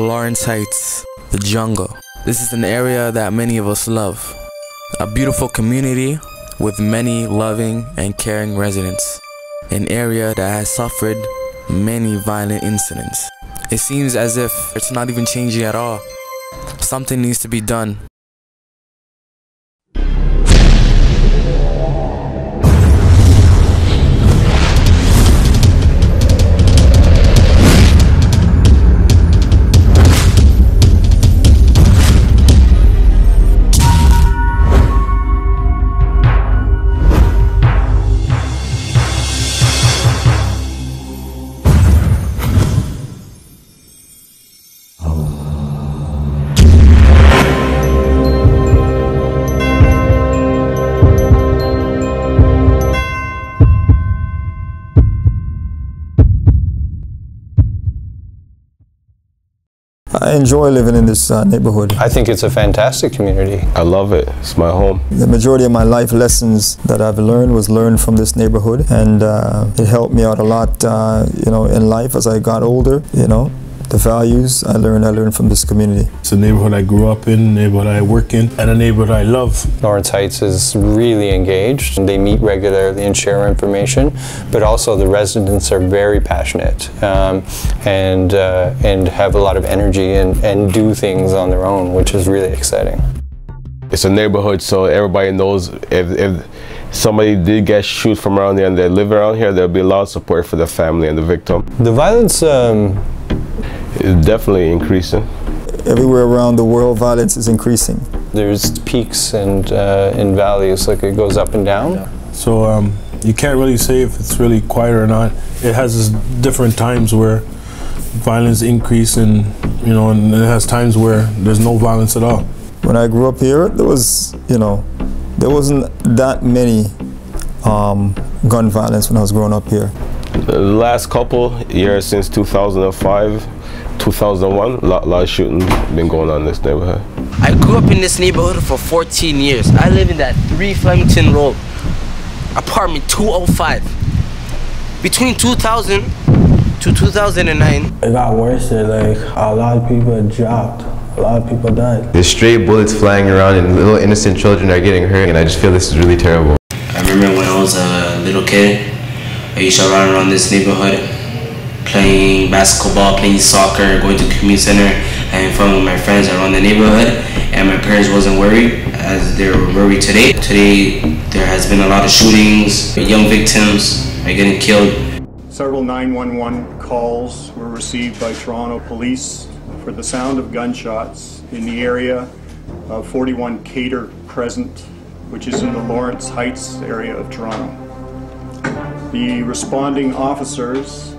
Lawrence Heights, the jungle. This is an area that many of us love. A beautiful community with many loving and caring residents. An area that has suffered many violent incidents. It seems as if it's not even changing at all. Something needs to be done. I enjoy living in this neighborhood. I think it's a fantastic community. I love it. It's my home. The majority of my life lessons that I've learned was learned from this neighborhood, and it helped me out a lot, in life as I got older. The values I learned from this community. It's a neighborhood I grew up in, a neighborhood I work in, and a neighborhood I love. Lawrence Heights is really engaged. They meet regularly and share information, but also the residents are very passionate and have a lot of energy and do things on their own, which is really exciting. It's a neighborhood, so everybody knows if somebody did get shot from around there and they live around here, there'll be a lot of support for the family and the victim. The violence is definitely increasing. Everywhere around the world, violence is increasing. There's peaks and valleys, like it goes up and down. Yeah. So you can't really say if it's really quiet or not. It has different times where violence increase, and and it has times where there's no violence at all. When I grew up here, there wasn't that many gun violence when I was growing up here. The last couple years since 2005, 2001, a lot of shooting been going on in this neighborhood. I grew up in this neighborhood for 14 years. I live in that 3 Flemington Road, apartment 205. Between 2000 to 2009. It got worse there, like a lot of people dropped. A lot of people died. There's stray bullets flying around and little innocent children are getting hurt, and I just feel this is really terrible. I remember when I was a little kid, I used to run around this neighborhood, playing basketball, playing soccer, going to the community center, having fun with my friends around the neighborhood, and my parents wasn't worried as they were worried today. Today, there has been a lot of shootings, young victims are getting killed. Several 911 calls were received by Toronto police for the sound of gunshots in the area of 41 Cater Crescent, which is in the Lawrence Heights area of Toronto. The responding officers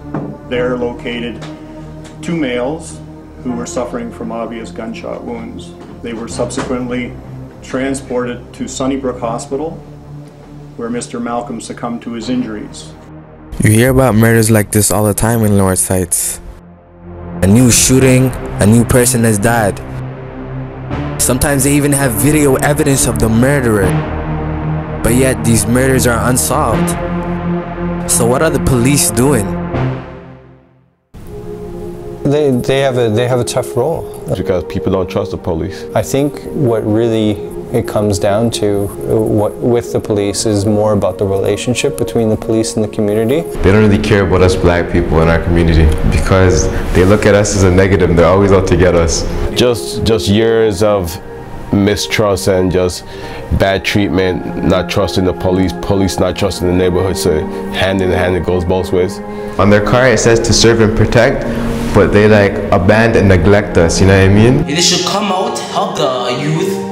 there located 2 males who were suffering from obvious gunshot wounds. They were subsequently transported to Sunnybrook Hospital, where Mr. Malcolm succumbed to his injuries. You hear about murders like this all the time in Lawrence Heights. A new shooting, a new person has died. Sometimes they even have video evidence of the murderer, but yet these murders are unsolved. So what are the police doing? They have a tough role. Because people don't trust the police. I think what really it comes down to with the police is more about the relationship between the police and the community. They don't really care about us black people in our community because they look at us as a negative. They're always out to get us. Just years of mistrust and just bad treatment, not trusting the police not trusting the neighborhood, so hand in hand it goes both ways. On their car it says to serve and protect, but they like abandon and neglect us, you know what I mean? They should come out, help the youth.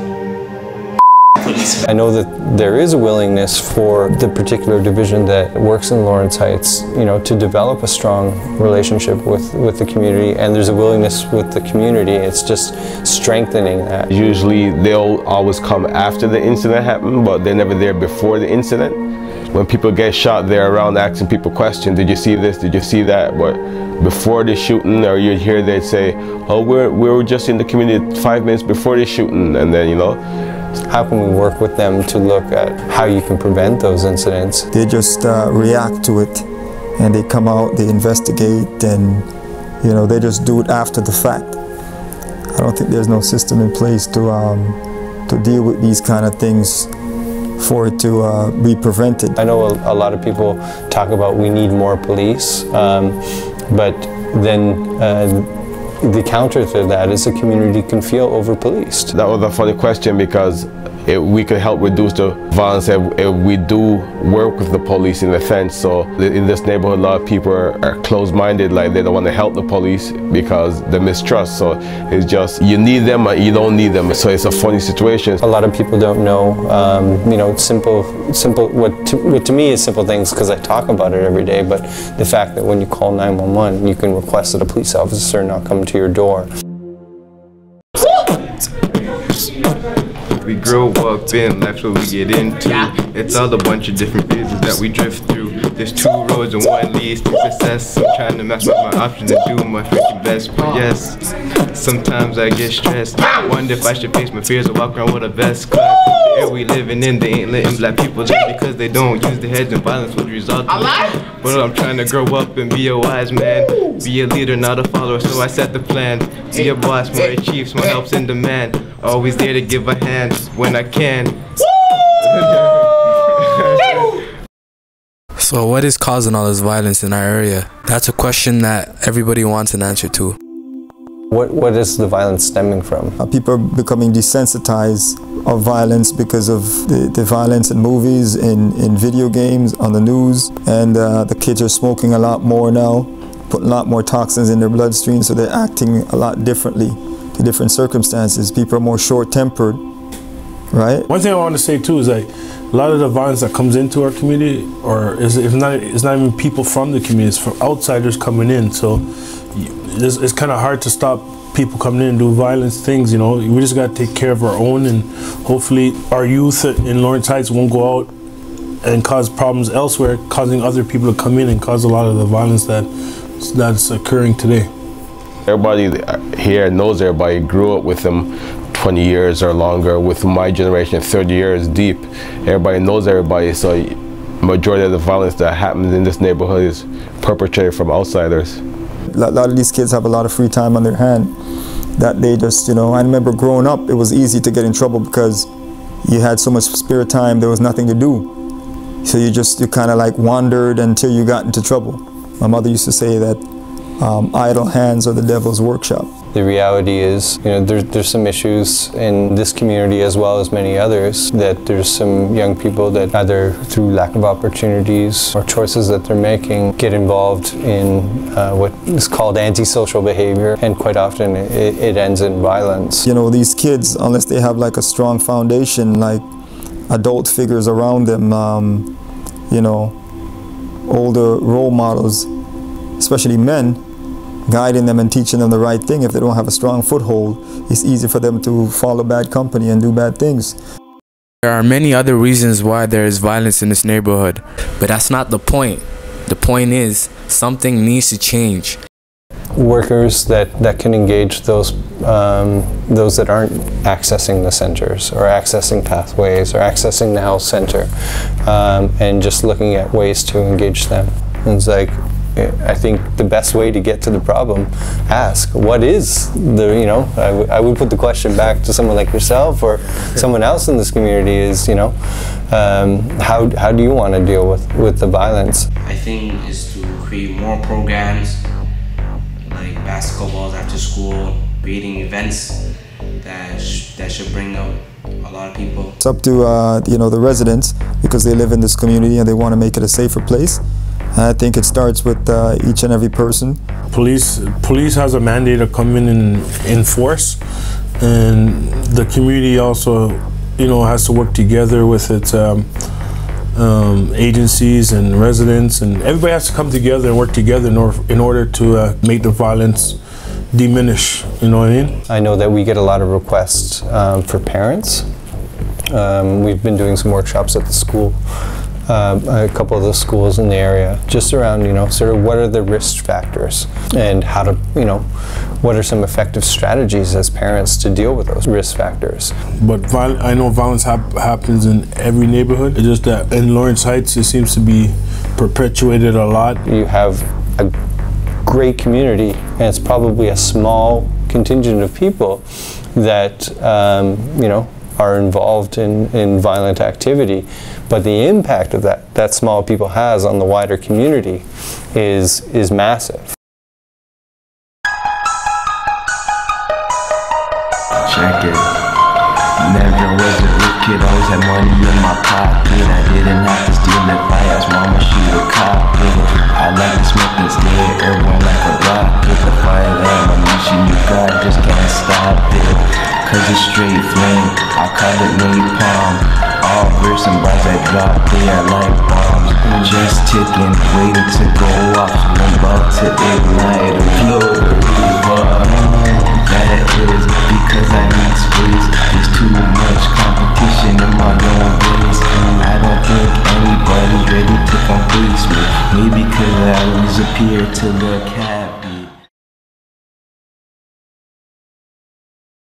Police. I know that there is a willingness for the particular division that works in Lawrence Heights, to develop a strong relationship with the community, and there's a willingness with the community. It's just strengthening that. Usually they'll always come after the incident happened, but they're never there before the incident. When people get shot, they're around asking people questions. Did you see this? Did you see that? But before the shooting, or you'd hear they'd say, oh, we were just in the community 5 minutes before the shooting, and then, How can we work with them to look at how you can prevent those incidents? They just react to it, and they come out, they investigate, and they just do it after the fact. I don't think there's no system in place to deal with these kind of things for it to be prevented. I know a lot of people talk about we need more police, but then the counter to that is the community can feel over-policed. That was a funny question because we could help reduce the violence if we do work with the police in a sense. So in this neighborhood, a lot of people are closed-minded, like they don't want to help the police because they mistrust. So it's just you need them or you don't need them. So it's a funny situation. A lot of people don't know, you know, simple. What to me is simple things because I talk about it every day. But the fact that when you call 911, you can request that a police officer not come to your door. We grow up in, that's what we get into. It's all a bunch of different phases that we drift through. There's 2 roads and one leads to success. I'm trying to map out my options and do my freaking best. But yes, sometimes I get stressed. Wonder if I should face my fears or walk around with a vest. Cause the air we living in, they ain't letting black people live because they don't use the heads and violence would result in it. But I'm trying to grow up and be a wise man. Be a leader, not a follower, so I set the plan. Be a boss, more chiefs, more help's in demand. Always there to give a hand when I can. So what is causing all this violence in our area? That's a question that everybody wants an answer to. What is the violence stemming from? People are becoming desensitized of violence because of the violence in movies, in video games, on the news, and the kids are smoking a lot more now, putting a lot more toxins in their bloodstream, so they're acting a lot differently to different circumstances. People are more short-tempered, right? One thing I want to say too is like a lot of the violence that comes into our community, or it's not even people from the community, it's from outsiders coming in. So it's kind of hard to stop people coming in and do violence things, you know. We just got to take care of our own, and hopefully our youth in Lawrence Heights won't go out and cause problems elsewhere, causing other people to come in and cause a lot of the violence that's occurring today. Everybody here knows everybody, grew up with them 20 years or longer. With my generation, 30 years deep. Everybody knows everybody, so majority of the violence that happens in this neighborhood is perpetrated from outsiders. A lot of these kids have a lot of free time on their hand that they just, you know, I remember growing up, it was easy to get in trouble because you had so much spare time, there was nothing to do. So you kind of like wandered until you got into trouble. My mother used to say that idle hands are the devil's workshop. The reality is, you know, there's some issues in this community as well as many others, that there's some young people that either through lack of opportunities or choices that they're making get involved in what is called antisocial behavior, and quite often it ends in violence. You know, these kids, unless they have like a strong foundation, like adult figures around them, you know, older role models, especially men, guiding them and teaching them the right thing. If they don't have a strong foothold, it's easy for them to follow bad company and do bad things. There are many other reasons why there is violence in this neighborhood, but that's not the point. The point is something needs to change. Workers that can engage those that aren't accessing the centers or accessing pathways or accessing the health center, and just looking at ways to engage them. And it's like, I think the best way to get to the problem, ask, what is the, you know, I would put the question back to someone like yourself or someone else in this community is, you know, how do you want to deal with the violence? I think is to create more programs like basketballs after school, creating events that should bring out a lot of people. It's up to, you know, the residents, because they live in this community and they want to make it a safer place. I think it starts with each and every person. Police has a mandate to come in and enforce, and the community also, you know, has to work together with its agencies and residents, and everybody has to come together and work together in order to make the violence diminish. You know what I mean? I know that we get a lot of requests for parents. We've been doing some workshops at the school. A couple of the schools in the area, just around, you know, sort of what are the risk factors and how to, you know, what are some effective strategies as parents to deal with those risk factors. But I know violence happens in every neighborhood. It's just that in Lawrence Heights it seems to be perpetuated a lot. You have a great community and it's probably a small contingent of people that are involved in violent activity, but the impact of that small people has on the wider community is massive. Check it. Never was a rich kid, always had money in my pocket. I didn't have to steal it, I asked mama, she would cop it. I like to smoke and stare, everyone like a rocket. The fire at my mission, you God just can't stop it. Cause it's straight flame, I call it napalm. All verse and bars I drop, they are like bombs. Just ticking, waiting to go off. I'm about to ignite a global bomb.